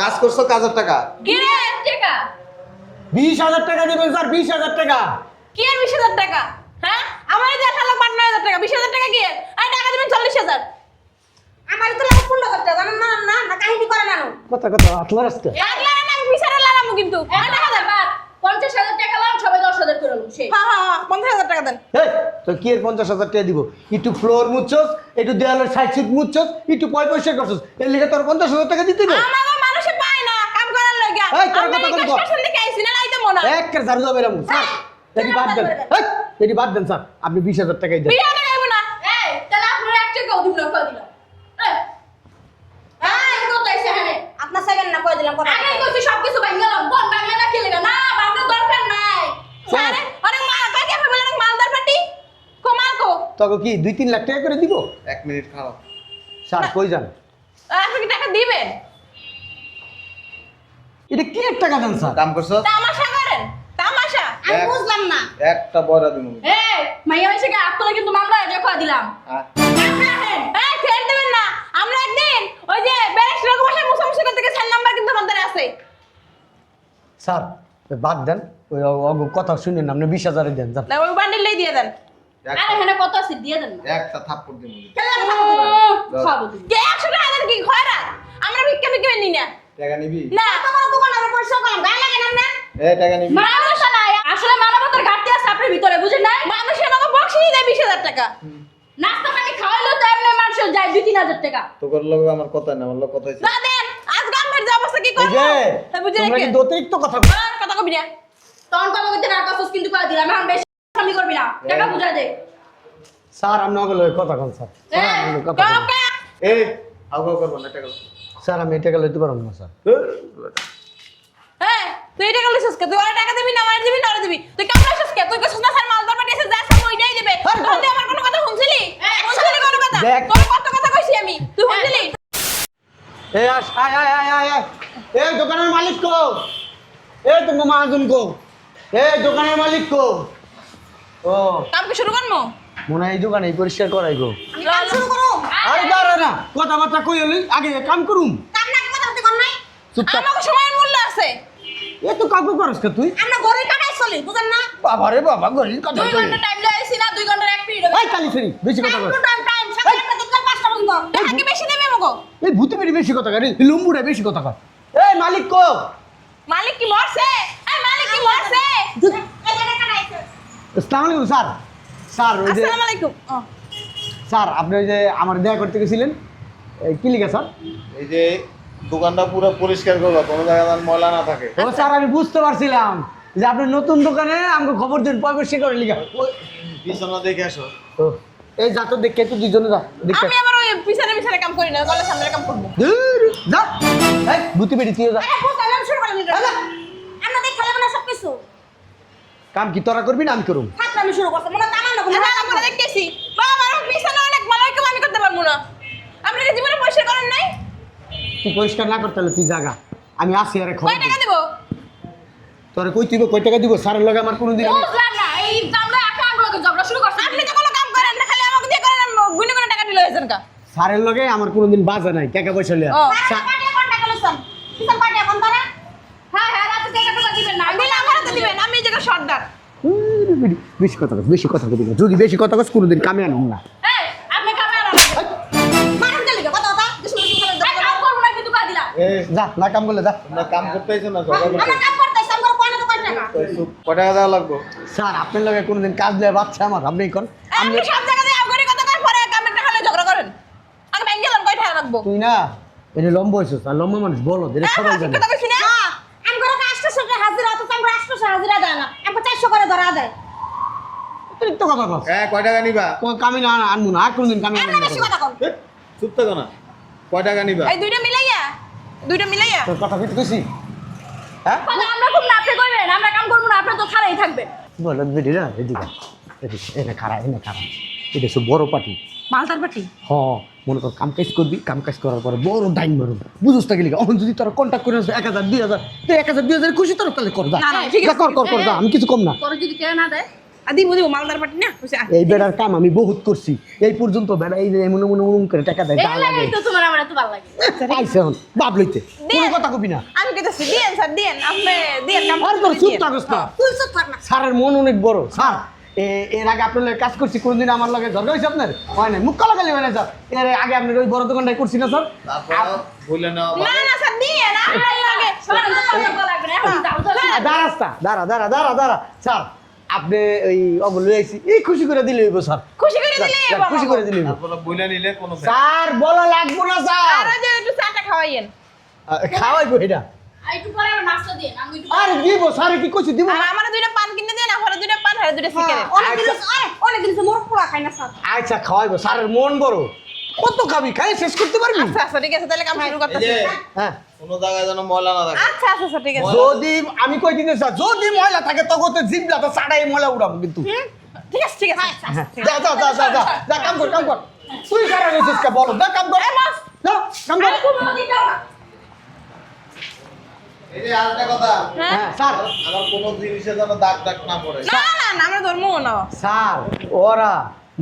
কাজ করছো কাজের টাকা কি রে টাকা 20,000 টাকা দিবেন স্যার, 20,000 টাকা। কি আর 20,000 টাকা? হ্যাঁ আমার এই 58,000 টাকা 20,000 টাকা কি আর টাকা দিবেন 40,000। আমার তো লাগে 15,000 টাকা জানেন না না না কাহিনী করে না কথা কথা আতলার আসতে লাগলা না আমি বিচারে লাগামু কিন্তু আর টাকা দেন 50,000 টাকা লাগ সবাই 10,000 করে লম সেই হ্যাঁ 50,000 টাকা দেন। এই তো কি এর 50,000 টাকা দিব? একটু ফ্লোর মুছছস, একটু দেওয়ালের সাইড সিট মুছছস, একটু পরিষ্কার করছস, এর লিগে তোর 50,000 টাকা দিতে হবে? আমাগো মানুষে পায় না কাম করার লাগা। এই, তোর আমি কথা এই কম কর। স্টেশন থেকে আইছি না লাইতে মনা। এক করে ঝাড়ু দাও এরকম স্যার, এটি বাদ দেন। এই, এটি বাদ দেন স্যার, আপনি 20,000 টাকাই দেন। 20,000 টাকা দিব না। এই তাহলে আপনার একটা কাউ দিব না কই দিলাম এই কত আইছে হ্যাঁ আপনার সেকেন্ড না কই দিলাম কথা আগে কইছি সবকিছু ভাঙলাম কোন ভাঙলে না কি লাগা না ভাঙার দরকার নাই। স্যার। আরে আরে মাল কাকে ফেলে না মালদার পাটি কমাল কো তোকে কি 2-3 লাখ টাকা করে দিব? 1 মিনিট খারাপ স্যার কই যান? আপনি কি টাকা দিবেন? এটা কি এক টাকা দেন স্যার? কাম করছো তামাশা করেন তামাশা। আমি বুঝলাম না একটা বড়া দিমু এই মাইয়া হইছে কি আপনারা কিন্তু মামলা হয়ে কই দিলাম এই ফের দেবেন না। আমরা একদিন ওই যে ব্যারিস্টার বসে মুসামুসি করতে গিয়ে 4 নাম্বার কিন্তু আমাদের আছে। স্যার ওই বাদ দেন, ওই কথা শুনেন না, আপনি 20,000 দেন স্যার। না ওই বান্ডিলই দিয়ে দেন। আরে এখানে কত আছে দিয়ে দেন না একটা থাপ্পড় দিমু খেলা খাবো দিন কে 100 টাকা দেন কি খয়রা? আমরা ভিক্ষা ভিক্ষা নি না। টাকা নিবি না তোমার দোকান আমার পয়সা কম গায় লাগে না না টাকা নিবি মানবতা নাই আসলে মানবতার ঘাটতি আছে আপনার ভিতরে বুঝেন না মানুষ আমাকে বক্সই দেয় 20,000 টাকা। নাস্তা পানি খাওয়াইলো তো এমনি মানুষ যায় 2-3,000 টাকা তোর লগে আমার কথা না, আমার লগে কথা হইছে না দেন আজ গ্রামের যে অবস্থা কি এই করব? যে তা বুঝে তোমরা রেখে কিন্তু অতিরিক্ত কথা কথা কবি না। তখন কথা বলতে না কাজ কিন্তু করে দিলাম এখন বেশি আমি করবি না টাকা বুঝা দে স্যার, আপনি ওগুলো কথা কন স্যার। স্যার, আপনি ওগুলো কথা কন। কাকা এই আউগো করব না টাকা স্যার আমি এই টাকা লইতে পারবো না স্যার। হ্যাঁ তুই টাকা লইছস কে? তুই ওর টাকা দিবি না আমার দিবি না ওর দিবি? তুই কেমন লইছস কে? তুই কইছস না স্যার মালদার পাটি এসে যা সব ওইটাই দিবে। তুই আমার কোনো কথা শুনছিলি? শুনছিলি কোনো কথা? দেখ। তোর কত কথা কইছি আমি? তুই শুনছিলি? এই আয় আয় আয় আয় আয়। এই দোকানের মালিক কো? এই তোমার মহাজন কো? এই দোকানের মালিক কো? ও কাম কি শুরু করমু? মনে হয় এই দোকানে পরিষ্কার করাই গো। আমি কাজ শুরু করো আরে দাঁড়া না, কথাবার্তা কই হলি, আগে কাম করুম। কাম না কথা বলতে কোন নাই চুপচাপ। আমাকে সময়ের মূল্য আছে। এ তো কাকু করস কে তুই? আমরা ঘরে কাটাই চলি বুঝেন না বাবা রে বাবা, গরিব কথা 2 কই। ঘন্টা টাইম লইছি না 2 ঘন্টার 1 মিনিট। এই কালি ফেরি বেশি কথা কর। টাইম সকালে একটা দিন 5টা পর্যন্ত টাকা কি বেশি দেবে আমাকে? এই ভূতে বেরি বেশি কথা কর, লুম্বুড়া বেশি কথা কর। এই মালিক কো? মালিক কি মরছে? এই মালিক কি মরছে? এই জায়গা কাটাইছে আসসালামু আলাইকুম স্যার। স্যার ওই যে আসসালামু আলাইকুম। স্যার আপনি ওই যে আমার দেখা করতে গেছিলেন, এই কি লিখা স্যার? এই যে দোকানটা পুরো পরিষ্কার করবা, কোনো জায়গায় যেন ময়লা না থাকে ও স্যার আমি বুঝতে পারছিলাম যে আপনি নতুন দোকানে আমাকে খবর দিন পরিষ্কার করে লিখা। বিছানা দেখে আসো ও এই যা তো দেখে তো দুজনে যা দেখতে। আমি আবার ওই পিছনে পিছনে কাম করি না, গলা সামনে কাম করব। ধুর, যা এই ভূতে বেরি তুইও যা। আরে বুঝলাম আমি শুরু করে নিলাম আমরা দেখ খেলাবো না সব কিছু কাম কি তোরা করবি না আমি করুম? ছাত্র আমি শুরু করতে মনে তামান না কোনো না আমরা দেখতেছি বাবা আমার পিছনে অনেক মালাই কাম আমি করতে পারবো না। আপনি কি জীবনে পরিষ্কার করেন নাই? তুই পরিষ্কার না করতে হলে তুই জাগা, আমি আসি আরে খবর কয় টাকা দেব? তোরা কই তুই কই টাকা দিব? স্যারের লগে আমার কোনোদিন আমি বুঝলাম না এই আমরা একা আঙ্গুলকে ঝগড়া শুরু করছি আপনি তো কোনো কাম করেন না, খালি আমাকে দিয়ে করেন গুনে গুনে টাকা দিলে হয়েছেন কা? স্যারের লগে আমার কোনোদিন বাজা নাই টাকা পয়সা লিয়া। ও পার্টি কন্টাক্ট করছেন কিসের পার্টি এখন তারা হ্যাঁ হ্যাঁ রাতে টাকা দিবেন না দিলে আমার হাতে দিবেন, আমি এই জায়গায় সর্দার। বেশি কথা কস, বেশি কথা কবি না, যদি বেশি কথা কস কোনোদিন কামে আনুম না। এই আপনি কামে আর মারুন দিলে কথা কথা কিছু কিছু করে দাও কাম করব না কিন্তু কই দিলা এই যা না কাম করলে যা। তোমরা কাম করতেইছো না ঝগড়া আমরা করতেছো কাম করতেছি আমরা কোনে তো কয় টাকা কয় টাকা দেওয়া লাগবে স্যার আপনার লগে কোনোদিন কাজ দেয় বাচ্চা আমার আপনি কোন? আপনি সব জায়গাতে আবগরি কথা কয় পরে কামের টাকা হলে ঝগড়া করেন। আমি ব্যাংকে গেলাম কয় টাকা রাখবো? তুই না এটা লম্বা হয়েছিস আর লম্বা মানুষ বলো এটা সবাই জানে। কথা কইছি না? আমি করে 800 টাকা হাজিরা তো আমরা 800 হাজিরা দেয় না আমরা 400 করে ধরা দেয় অতিরিক্ত কথা কস। হ্যাঁ কয় টাকা নিবা কামে না আনবো না, আর কোনোদিন কামে আনবো আমরা বেশি না। কথা কম এ, চুপ থাকো না কয় টাকা নিবা এই দুইটা মিলাইয়া তোর কথা কইতে কইছি? হ্যাঁ কথা আমরা খুব নাপে করবেন আমরা কাম করব না আপনি তো খারাই থাকবেন বল বেডি না এদিকে এদিকে এনে খাড়া এনে খাড়া, এটা সব বড় পার্টি। মালদার পাটি। হ মনে কর কাম কাজ করবি, কাম কাজ করার পরে বড় ডাইন মারুন বুঝোস না গেলি এখন যদি তোরা কন্ট্যাক্ট করে 1,000 2,000 তো 1,000 2,000 খুশি তোর তাহলে কর যা না, ঠিক আছে। কর কর কর যা, আমি কিছু কম না। পরে যদি কেউ না দেয় দিব দিব মালদার পাটি না বুঝছে এই বেড়ার কাম আমি বহুত করছি এই পর্যন্ত বেড়া এই যে এমন এমন এমন করে টাকা দেয় এই যা লাগে লাগে তো তোমার আমার এত ভালো লাগে আইছে এখন বাপ লইতে কোনো কথা কবি না আমি কইতাছি দিয়েন স্যার দিয়েন আপনি দিয়েন কাম আর তোর চুপ থাকস না তুই চুপ থাক না স্যারের মন অনেক বড় স্যার এর আগে আপনার লগে কাজ করছি কোনদিন আমার লগে ঝগড়া হয়েছে আপনার হয় না মুখ কালাকালি হয় না স্যার এর আগে আপনার ওই বড় দোকানটাই করছি না স্যার তারপর বলে নেওয়া না ভালো। না স্যার দিয়েন আপনার লাগে শোনো তো লাগবে না এখন যাও তো দাঁড়া স্যার আপনি ওই অবল আইছি এই খুশি করে দিলে হইব স্যার খুশি করে দিলে স্যার, খুশি করে দিলে হইব। তারপরে বলে নিলে কোনো স্যার বলা লাগবো না স্যার আর ওই যে একটু চাটা খাওয়াইয়েন খাওয়াইবো এটা একটু পরে আমার নাস্তা দিন আমি একটু আর দিব স্যার কি কইছি দিব আর আমার দুইটা পান কিনে দেন আর দুইটা পান আর দুইটা সিগারেট অনেক দিন মোর পোড়া খাই না স্যার আচ্ছা খাওয়াইবো স্যারের মন বড় কত খাবি খাই শেষ করতে পারবি আচ্ছা আচ্ছা ঠিক আছে তাহলে কাম শুরু এই করতেছি যে হ্যাঁ কোনো জায়গায় যেন ময়লা না থাকে আচ্ছা আচ্ছা আচ্ছা, ঠিক আছে যদি আমি কই দিতে স্যার যদি ময়লা থাকে তখন তো জিবলা তো সাড়াই ময়লা উড়াবো কিন্তু ঠিক আছে ঠিক আছে হ্যাঁ, যা কাম কর তুই সারা গেছিস কে বলো যা কাম কর যা কাম কর তুমি ওদিকে যাও না এই যে আরেকটা কথা হ্যাঁ স্যার আমার কোনো জিনিসে যেন দাগ দাগ না পড়ে না না না আমরা ধর্ম না স্যার ওরা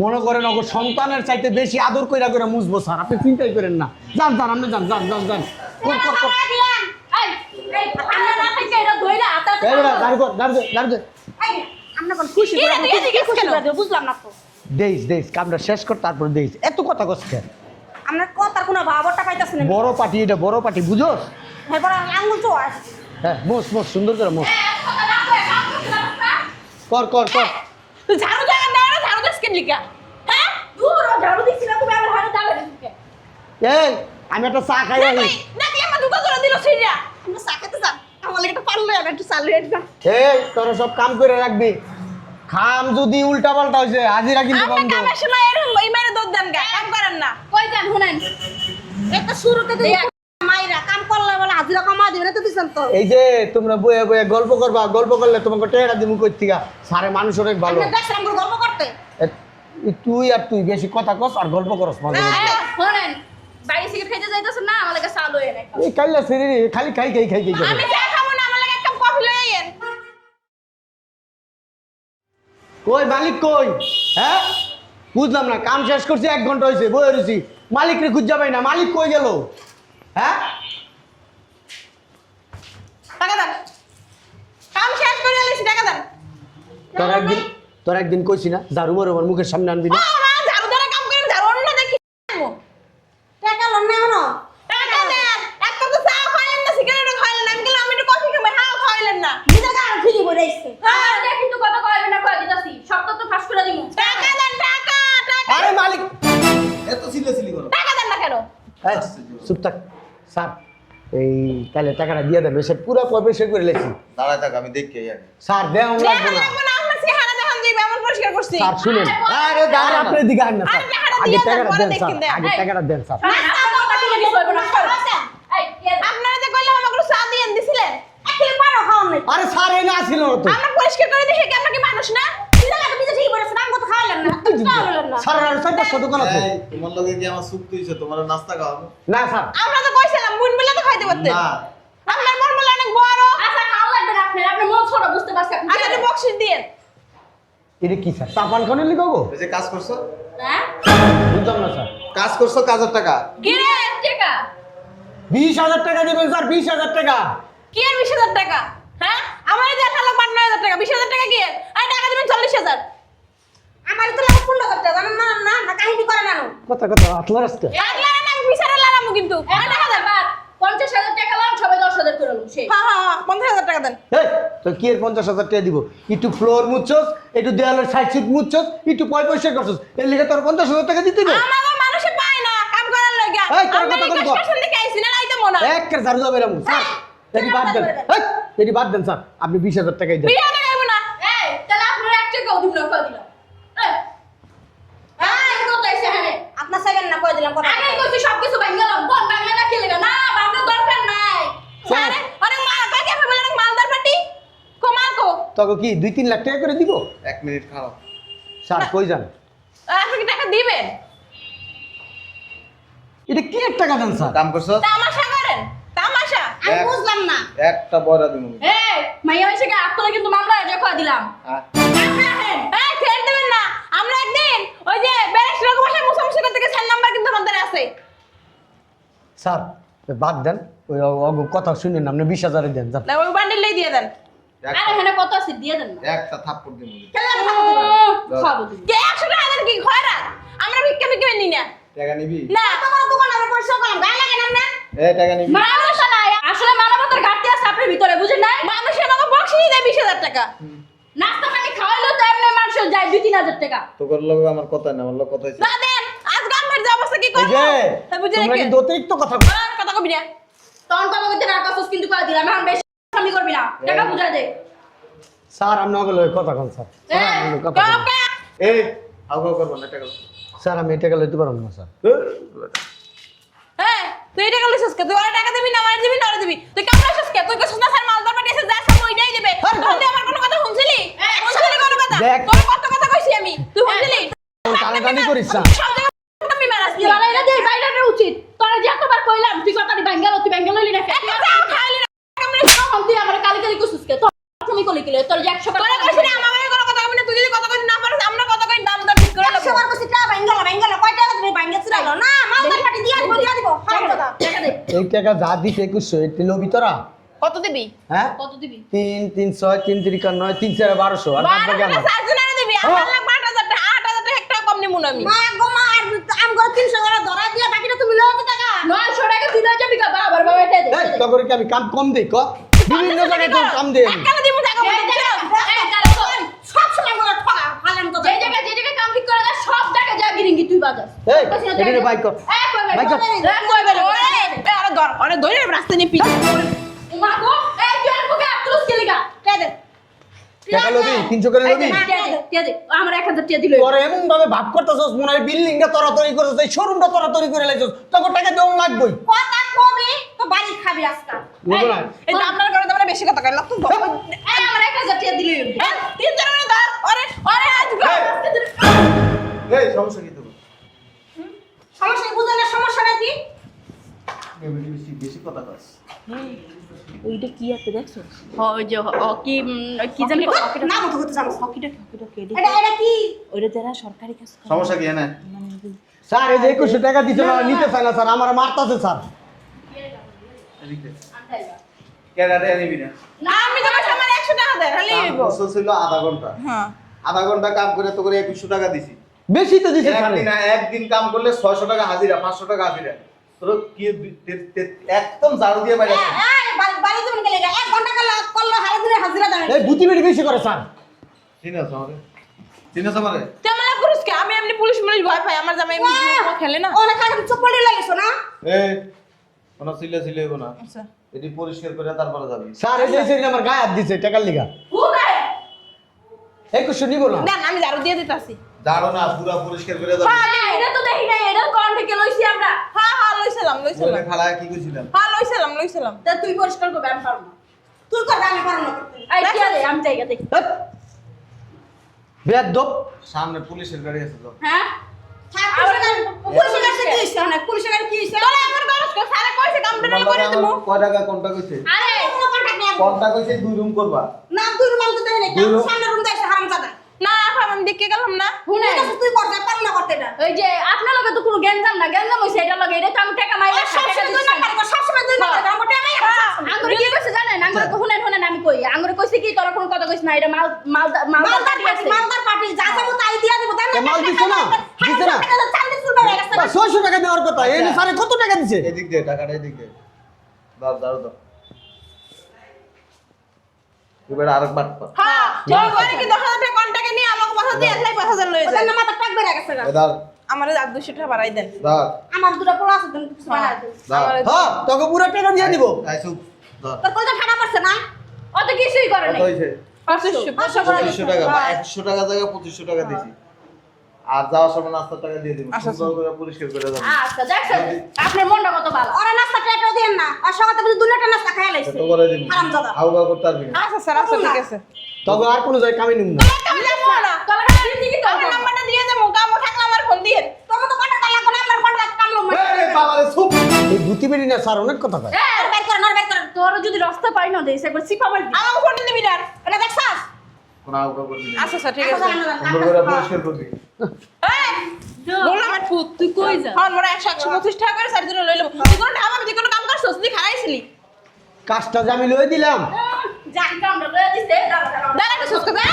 মনে করেন ওকে সন্তানের চাইতে বেশি আদর কইরা করে মুছবো স্যার আপনি চিন্তাই করেন না যান আপনি যান কর রাখলাম এই এই আমরা না খাইছে এটা ধইরা আতা এই বেটা দাঁড় দে এই আমরা কোন খুশি কি রে, করে তুই এদিকে খুশি কেন? করে দিও, বুঝলাম না তো দেইস কামটা শেষ কর তারপর দেইস এত কথা কষ্ট আমরা কথার কোনো ভাবটা পাইতাছি না বড় পার্টি এটা বড় পার্টি বুঝোস এরপর আঙ্গুল তো আছে হ্যাঁ মোস সুন্দর করে মোস কথা রাখো কর তুই ঝাড়ু জায়গা দাও না ঝাড়ু দাস কেন লিখা হ্যাঁ দূর ঝাড়ু দিছি না তুমি আমার হাতে দাও দিতে এই আমি একটা চা খাই আই নাকি আমার দুটো করে দিল সিরিয়া আমরা সাকাতে যান আমার লাগে একটা পারলে আর একটু চালু এটা এই তোরা সব কাম করে রাখবি খাম যদি উল্টা পাল্টা হয়েছে হাজিরা কিন্তু আমরা বন্ধ কামের সময় এরকম এই মেরে দৌড় দেন গা কাম করেন না কই যান শুনেন একটা শুরুতে দিই মাইরা কাম করলে বলে হাজিরা কমা দিবেন তো দিছেন তো এই যে তোমরা বয়ে বয়ে গল্প করবা গল্প করলে তোমাকে টেরা দিমু কই থেকে সারে মানুষ অনেক ভালো আপনি দেখছেন আমরা গল্প করতে তুই বেশি কথা কস আর গল্প করস মাঝে মাঝে। শুনেন বাড়ি সিগারেট খাইতে যাইতেছেন না আমার লাগে চালু হয়ে নাই এই কাইলা সেরি খালি খাই করে আমি চা খাবো না আমার লাগে এক কাপ কফি লই আইয়েন কই মালিক কই হ্যাঁ বুঝলাম না কাম শেষ করছি 1 ঘন্টা হয়েছে বয়ে রয়েছি মালিক রে খুঁজ যাবাই না মালিক কই গেল হ্যাঁ টাকা দেন কাম শেষ করে আইছি টাকা দেন তোর একদিন কইছি না ঝাড়ু মারো আমার মুখের সামনে আনবি ও না মা ঝাড়ু ধরে কাম করেন ঝাড়ু অন্য দেখি টাকা লন না এখনো টাকা দেন এক কাপ চা খাইলেন না সিগারেটও খাইলেন না আমি গেলাম আমি একটু কফি খাবো হ্যাঁ খাইলেন না নিজে গান ফিরি বলে আইছে হ্যাঁ দেখ কিন্তু কথা কইবে না কই দিতাছি সব তো ফাঁস করে দিমু টাকা দেন টাকা আরে মালিক এত সিলেসিলি করো টাকা দেন না কেন এই, চুপ থাক স্যার এই তাহলে টাকাটা দিয়ে দেন সে পুরো পয়সা করে লেছি দাঁড়ায় থাক আমি দেখি আগে স্যার দেওয়া লাগবে না দেখুন আপনার চেহারা যখন দিবে এমন পরিষ্কার করছি স্যার শুনেন আরে দাঁড়া আপনি দিকে আন না স্যার আরে টাকাটা আগে দিয়ে দেন, টাকাটা পরে দেন দেখেন স্যার দেন। আগে টাকাটা দেন স্যার নাস্তা তো কাটি লাগি কইব না এই কে আপনারা যে কইলাম আমাকে চা দিয়ে দিছিলেন একলে পারো খাওন নাই আরে স্যার এই না আসছিল না তো আমরা পরিষ্কার করে দেখি কি আমরা কি মানুষ না নিজে লাগে তুমি ঠিক বলেছ নাম কথা খাইলেন না খাইলেন না স্যার আর স্যার পাঁচশো দোকান আছে এই, তোমার লগে কি আমার সুখ তুইছে তোমার নাস্তা খাওয়াবো না স্যার আমরা তো কইছিলাম বুন বলে তো খাইতে পারতেন না আপনার মন বলে অনেক বড় আচ্ছা খাওয়া লাগবে না আপনার আপনি মন ছোট বুঝতে পারছেন আগে একটু বকশিস দিয়েন এটা কি স্যার চা পান খানে লিখো এই যে কাজ করছো হ্যাঁ বুঝলাম না স্যার কাজ করছো কাজের টাকা কি রে টাকা 20,000 টাকা দেবেন স্যার 20,000 টাকা কি আর 20,000 টাকা হ্যাঁ আমার এই দেখা লোক 59,000 টাকা 20,000 টাকা কি আর আর টাকা দিবেন 40,000 আমার তো লাগে 15,000 টাকা জানেন না না না কাহিনী করে না কথা আতলা রাস্তা লাগলা না আমি বিচারে লাগামু কিন্তু আর টাকা দেন 50,000 টাকা লাম সবাই 10,000 করে লম সেই হ্যাঁ হ্যাঁ 50,000 টাকা দেন এই তো কি এর 50,000 টাকা দিব একটু ফ্লোর মুছছস একটু দেওয়ালের সাইড সিট মুছছস একটু পয়সা করছস এর লিগে তোর 50,000 টাকা দিতে হবে আমাগো মানুষে পায় না কাম করার লাগা এই, তোর আমরা কথা এই কম কর। স্টেশন থেকে আইছি না লাইতে মনা এক করে ঝাড়ু দাও এরকম স্যার এটি বাদ দেন এই এটি বাদ দেন স্যার আপনি 20,000 টাকাই দেন 20,000 টাকা দিব না এই তাহলে আপনার এক টাকাও দিব না কই দিলাম এই এই কত আইছে হ্যাঁ আপনার সেকেন্ড না কই দিলাম আগে কইছি সব কিছু ভাঙলাম কোন ভাঙলে না কি লাগা না ভাঙার দরকার নাই স্যার অনেক মাল কাকে আপনি বলেন অনেক মালদার পার্টি কমাল কো তোকে কি 2-3 লাখ টাকা করে দিব 1 মিনিট খাও স্যার কই যান আপনি কি টাকা দিবেন এটা কি এক টাকা দেন স্যার কাম করছো তামাশা করেন তামাশা আমি বুঝলাম না একটা বড়া দিমু এই মাইয়া হইছে কি আত্মরে কিন্তু মামলা হয়ে কই দিলাম হ্যাঁ আপনি আহেন যে ব্যারিস্টারের বাসায় মুসামুসি করতে গিয়ে 4 নাম্বার কিন্তু আমাদের আছে। স্যার ওই বাদ দেন, ওই কথা শুনেন না, আপনি 20,000 দেন যান। না ওই বান্ডিলই দিয়ে দেন। আরে এখানে কত আছে দিয়ে দেন না। একটা থাপ্পড় দিন খাবো দিন। কে 100 টাকা দেন কি খয়রাত? আমরা ভিক্ষা নি না। টাকা নিবি না তোমার দোকান আমার পয়সা কম গায়ে লাগে না না। টাকা নিবি মানবতা নাই, আসলে মানবতার ঘাটতি আছে আপনার ভিতরে, বুঝেন না? মানুষ আমাকে বকশিস দেয় 20,000 টাকা। নাস্তা পানি খাওয়াইলো তো এমনি মানুষ যায় 2-3 টাকা। তোর লগে আমার কথা না, আমার লগে কথা হইছে। না দেন আজ গামের যে অবস্থা কি এই করব? যে তা বুঝে তোমরা রেখে কিন্তু অতিরিক্ত কথা কথা কবি না। তখন কথা বলতে না কাজ কিন্তু করে দিলাম, এখন বেশি আমি করবি না, টাকা বুঝা দে। স্যার আমি নগল কথা কোন স্যার? স্যার, আমি কথা কোন। কাকা এই আউগা করব না টাকা স্যার আমি টাকা লইতে পারবো না স্যার। হ্যাঁ তুই টাকা লইছস কে? তুই ওর টাকা দিবি না আমার দিবি না ওরে দিবি? তুই কেমন লইছস কে? তুই কইছস না স্যার মালদার পাঠিয়েছে যা সব ওইটাই দিবে। তুই আমার কোনো কথা শুনছিলি? শুনছিলি কোনো কথা? দেখ। তোর কত কথা কইছি আমি? তুই শুনছিলি? টানাটানি করিস না। সব জায়গায় আমি মারাস নি। লড়াইটা দিয়ে বাইরে উচিত। তোরা যে এতবার কইলাম তুই কথাটি ভাঙ্গালো, তুই ভাঙ্গালো লইলি না। একটা চা খাইলি না কেমনে? তখন তুই আমার কালি কালি কইছিস কে? তোর তুমি কলি কিলে তোর যে 100 টাকা তোরা কইছিস না আমার কোনো কথা কবি না। তুই যদি কথা কইছিস না পারিস আমরা কথা কই দাম দর ঠিক করে নেব। 100 বার কইছিস টাকা ভাঙ্গালো কয় টাকা তুমি ভাঙ্গাছিস না মালদার পাটি দিয়া দিব হাই কথা টাকা দে। এই টাকা যা দিছে 2100 এটি লবি তোরা? কত দিবি? হ্যাঁ কত দিবি? 3 3 6 3 3 9 3 4 1200 আর বাদ বাকি আমার। সার্জনারে দিবি। আমার লাগ 8,000 টাকা 8,000 টাকা একটা কম নিমু না আমি। মা গো মা আর আম করে 300 টাকা ধরা দিয়া বাকিটা তুমি লও তো টাকা 900 টাকা তুই লও যাবি বাবা আবার বাবা এটা দে এই তো করে কি আমি কাম কম দেই ক? বিভিন্ন জায়গায় তো কাম দেই আমি। টাকা দিমু টাকা এই তারা তো সব সময় বলে ঠকা ফালান তো যে জায়গায় কাম ঠিক করে দা সব টাকা যা গিরিঙ্গি তুই বাজাস এই এখানে বাইক কর। এই কই বাইক কর। কই বেরে ওরে আরে ধর আরে ধরে রাস্তা নিয়ে পিছ মা গো এই তুই আর কোকে আত্রুস কে লাগা কে দে টাকা লবি 300 করে লবি। কে দে আমার 1000 টাকা দিল তোর এমন ভাবে ভাব করতেছস মনে হয় বিল্ডিংটা তরাতরি করছস, এই শোরুমটা তরাতরি করে লাইছস, তোকে টাকা দেওয়া লাগবেই। কথা কবি তো বাড়ি খাবি আজকাল বুঝো না? এই তো আপনার করে তোমরা বেশি কথা কইলা তুই এই আমার 1000 টাকা দিল তিন জন মানে ধর আরে আরে আজ এই সমস্যা কি তোর? সমস্যা বুঝেন না সমস্যা নাকি বেশি কথা কস। ওইটা কি আছে দেখছো? ওই যে কি কি জানি না মতো করতে জানো হকিটা কে এটা কি ওইটা যারা সরকারি কাজ করে সমস্যা কি এনে? স্যার এই যে 2100 টাকা দিতে না নিতে চায় না স্যার, আমার মারতাছে স্যার। এদিকে কেডা নিবি না? না আমি তো বলছি আমার 100 টাকা দে খালি হইব। বসে ছিল আধা ঘন্টা। হ্যাঁ আধা ঘন্টা কাম করে তো করে 2100 টাকা দিছি। বেশি তো দিছে স্যার। একদিন কাম করলে 600 টাকা হাজিরা, 500 টাকা হাজিরা। তোর কি একদম ঝাড়ু দিয়ে বাইরে আসে। বাড়ি তুমি গেলে 1 ঘন্টা করলে হারে দিলে হাজিরা দেন এই বুতি বেটি বেশি করে স্যার। চিনাস আমারে? চিনাস আমারে? তেমন পুরুষ কে আমি এমনি পুলিশ ভয় পাই আমার জামাই এমনি জুয়া খেলে না। অনেক আগে চপ্পলি লাগিছো না এই কোন সিলে হইব না। আচ্ছা এটি পরিষ্কার করে তারপরে যাবি। স্যার এই যে সেদিন আমার গায়ে হাত দিছে টাকার লিগা। হুনে 2100 নিব না। দেন আমি ঝাড়ু দিয়ে দিতাছি। ঝাড়ু না, পুরা পরিষ্কার করে যাবি। হ্যাঁ এটা তো দেখি নাই এটা কোন থেকে লইছি আমরা হ্যাঁ হ্যাঁ লইছিলাম বলে খালা কি কইছিলাম? হ্যাঁ লইছিলাম তা তুই পরিষ্কার করবে আমি পারবো না তুই করবে আমি পারবো না এই কি আছে আমি জায়গা দেখি বেয়াদব। সামনে পুলিশের গাড়ি আছে তো। হ্যাঁ পুলিশের কাছে কি হইছে অনেক পুলিশের কাছে কি হইছে তোরা আমার গরজ কর সারা কইছে কমপ্লেন করে দিমু। কয় টাকা কোনটা কইছে? আরে কোনো কন্টাক্ট নেই কোনটা কইছে 2 রুম করবা? না তুই রুম তো দেই না দুই room? সামনে রুম দাইছে হারামজাদা না এখন আমি দেখে গেলাম না। হুনে তুই করতে পার না করতে এটা ওই যে আপনার লগে তো কোনো জ্ঞান না জ্ঞান হইছে এটা লগে এটা তো আমি টাকা মাইরা টাকা দিছি সবসময় দুই নাম্বার আমার টাকা মাইরা আঙ্গুরে কি কইছে জানেন আঙ্গুরে তো হুনেন আমি কই আঙ্গুরে কইছে কি তোরা কোনো কথা কইছ না এটা মালদার পার্টি যা যা মত আই দিয়া দিব মাল দিছে না? দিছে না? চান্দি ফুল বেড়ে গেছে 600 টাকা দেওয়ার কথা, এই স্যার কত টাকা দিছে? এদিক দে, টাকাটা এদিক দে। দাও তুই বেড়া আরেক বাট পা। হ্যাঁ ওই ঘরে কি 10,000 টাকা কন্টাকে নিয়ে আমাকে কথা দিয়ে 5,000 লয়ে যায়। ওদের মাথা টাক বেড়ে গেছে এ দাও, আমারে 200 টাকা বাড়াই দেন। দাও, আমার দুটো পোলা আছে তুমি কিছু বানাই দিও দাও। হ্যাঁ তোকে পুরো টাকা দিয়ে দিব। আইসু, দাও। তোর কলটা ফাটা পড়ছে না অত কিছুই করে কত নাই হইছে? 500 2500 টাকা বা 100 টাকা জায়গায় 2500 টাকা দিছি। আর যাওয়ার সময় নাস্তার টাকা দিয়ে দিব। আচ্ছা, সুন্দর করে পরিষ্কার করে যাবি। আচ্ছা দেখছেন আপনার মনটা কত ভালো ওরা নাস্তা টেটো দেন না আর সকালে বুঝি দুটো নাস্তা খাইয়া লাইছে তো করে দিব। হারামজাদা আউগা করতে পারবি না। আচ্ছা স্যার আচ্ছা ঠিক আছে। তবে আর কোনো জায়গায় কামই নিব না। আমি যাবো না। তোমার দিদি তো আমার নাম্বারটা দিয়ে যাবো কামো থাকলে আমার ফোন দিয়ে। তোমার তো কত টাকা লাগবে আমার কত টাকা কামলো এই বাবারে চুপ। এই বুতি বেটি না স্যার অনেক কথা কয়। বের কর তোর যদি রাস্তা পাই না দেইছে একবার সিপা মার দি আমাকে ফোন দিবি না। এটা দেখছাস কোনো আউকা করবি না আচ্ছা ঠিক আছে সুন্দর করে পরিষ্কার করবি বললাম আমার পুত তুই কই যা হন মোরা 125 টাকা করে সারি দিলে লইলাম তুই কোন ঢাবা তুই কোন কাম করছস তুই খাইছিলি কাজটা যে আমি লয়ে দিলাম যাক কামড়া লয়ে দিছে দাঁড়া দাঁড়া একটু সুস্ক দা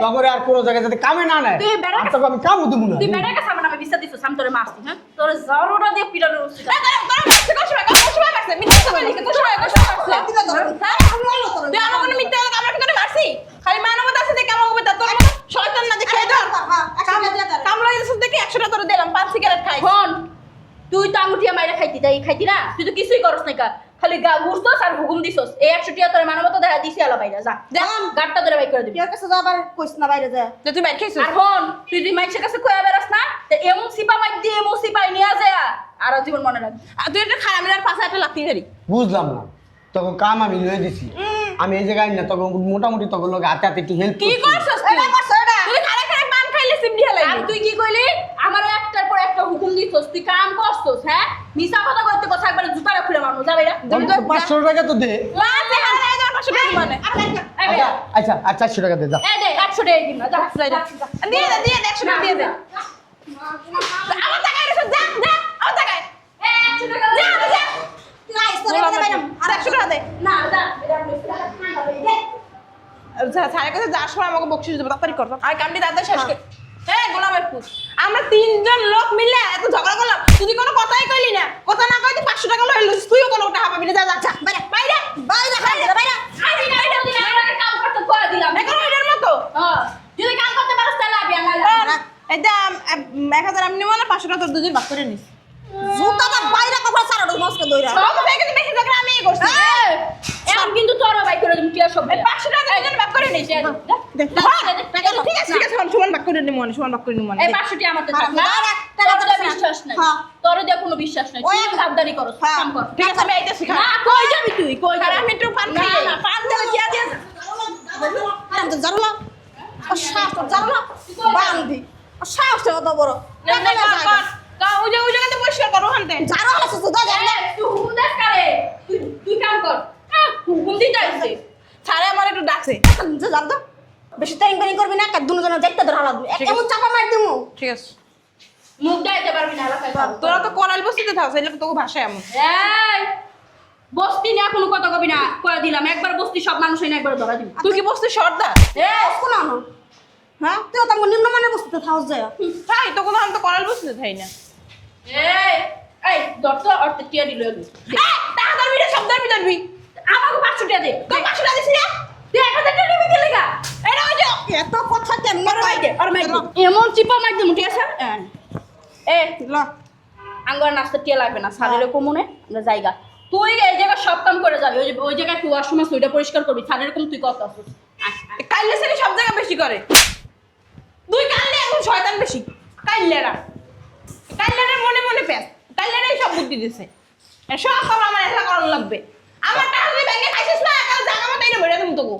তগরে আর কোনো জায়গায় যাতে কামে না নেয় তুই বেড়া আর তোকে আমি কামও দেবো না তুই বেড়া কাছে আমি বিশ্বাস দিছিস আমি তোরে মারছি হ্যাঁ তোর জরুরা দিয়ে পিটানো উচিত দাঁড়া কষ্ট করছে মিথ্যা বলি কষ্ট করছে তুই আমার কোনো মিথ্যা কামড়া করে মারছি খালি মানবতা আছে দেখে আমার উপরে তোর মতো শয়তান না দেখে ধর কামড়া দিছিস দেখে 100 টাকা তোরে দিলাম 5 সিগারেট খাই ফোন তুই তো আঙুটিয়া মাইরা খাইতি না তুই তো কিছুই করস না খালি গা ঘুরছস আর হুকুম দিছস এই 100 টাকা তোর মানবতা দেখা দিছি আলা বাইরা যা গাটটা ধরে বাই করে দিবি কাছে যাবার কইছ না বাইরে যা যে তুই বাইর খাইছিস আর ফোন তুই তুই মাইছের কাছে কইয়া বেরাস না তে এমন সিপা মাই দিয়ে এমন সিপাই নিয়া যায় আর জীবন মনে রাখ আর তুই একটা খারাপ মিলার পাশে একটা লাথি ধরি বুঝলাম না তখন কাম আমি লয়ে দিছি আমি এই জায়গায় না তখন মোটামুটি তখন লোক হাতে হাতে একটু হেল্প কি করছস তুই তুই খারাপ খারাপ পান খাইলে সিমডি আর হেলাই তুই কি কইলি আমার একটার পর একটা হুকুম দিছস তুই কাম করছস হ্যাঁ মিছা কথা কইতে কথা একবার জুতারে খুলে মারমু যা বাইরা 500 টাকা তো দে লাতে হারাই যাওয়ার পাশে তুই মানে আচ্ছা আর 400 টাকা দে যা এই দে 100 টাকা দিন না যা দিয়ে দে 100 টাকা দিয়ে দে আমার টাকা রেখে যা যা আমার টাকা এই 100 টাকা যা যা তুই আইছ তোরে বলে বাইরাম আর 100 টাকা দে না যা এটা মিছা ঠান্ডা হয়ে দে সারা কথা যার সময় আমাকে বকশিস দেবো তাড়াতাড়ি কর আর কামটি দাদা শেষ কর হ্যাঁ গোলামের পুত আমরা তিনজন লোক মিলে এত ঝগড়া করলাম তুই কোনো কথাই কইলি না কথা না কইতে 500 টাকা লইলি তুইও কোনো টাকা পাবি না যা যা যা বাইরে বাইরে বাইরে বাইরে আমি না এটা দিন আমার কাম করতে কই দিলাম এখন এটার মতো হ্যাঁ যদি কাম করতে পারছ তাহলে আবি না এটা 1000 আমি নিব না 500 টাকা তোর দুজন ভাগ করে নিস জুতাটা বাইরে কথা ছাড়া মস্কে দইরা সব থেকে বেশি ঝগড়া আমি করছি এখন কিন্তু তোর বাই করে দিম টিয়া সব 500 টাকা দুজন ভাগ করে নিস ঠিক আছে সমান ভাগ করে নিব সমান ভাগ করে নিব এই 500 টি আমাতে থাক না তোর বিশ্বাস নাই তোর দিয়ে কোনো বিশ্বাস নাই তুই ভাবদারি করস কাম কর ঠিক আছে আমি আইতে শিখা না কই যাবি তুই কই আর আমি একটু পান খাই না পান দেবে কি আছে আমি তো জানলা ও সাহস জানলা বান্ধি ও সাহস কত বড় ওই জায়গাতে পরিষ্কার করো হানতে জানো আছে তো যা জানলা তুই হুকুম দেখ করে তুই কাম কর হুকুম দিতে আইছে ছাড়ে আমার একটু ডাকছে জান তো বেশি টাইম করিং করবি না কাদ দুনো জন যাইতে ধরা লাগবে এমন চাপা মার দিমু ঠিক আছে মুখ দাইতে পারবি না এলাকায় তোরা তো করাল বসিতে থাকছ এলে তোকে ভাষা এমন এই বস্তি না কোনো কথা কবি না কয়ে দিলাম একবার বস্তি সব মানুষ না একবার ধরা দিবি তুই কি বসতে সর্দার কোন আনো হ্যাঁ তুই তো নিম্নমানের বস্তিতে থাকস যায় তাই তো কোথাও আমি তো করাল বসিতে থাই না এই এই দত্ত অর্থ টিয়া দিল টাকা ধরবি না শব্দ ধরবি আমাকে 500 টাকা দে তুই 500 টাকা দিছিস না তুই 1000 টাকা নিবি কি লাগা এটা ওই যে এত কথা কেমনে মাই দে আর মাই দে এমন চিপা মার দিমু ঠিক আছে এ ল আঙ্গার নাস্তা টিয়া লাগবে না সারের কমনে আমরা জায়গা তুই এই জায়গা সব কাম করে যাবি ওই জায়গায় তুই সময় ওইটা পরিষ্কার করবি সারের কম তুই কত আসছিস কাইলে সেরি সব জায়গা বেশি করে দুই কাইলে এখন শয়তান বেশি কাইলেরা মনে মনে পেস কাইলেরাই সব বুদ্ধি দিছে সব আমার এলা করার লাগবে আমার টাকা যদি ব্যাংকে খাইছিস না কাল জায়গা মতো এটা বেড়ে দেবো তোকে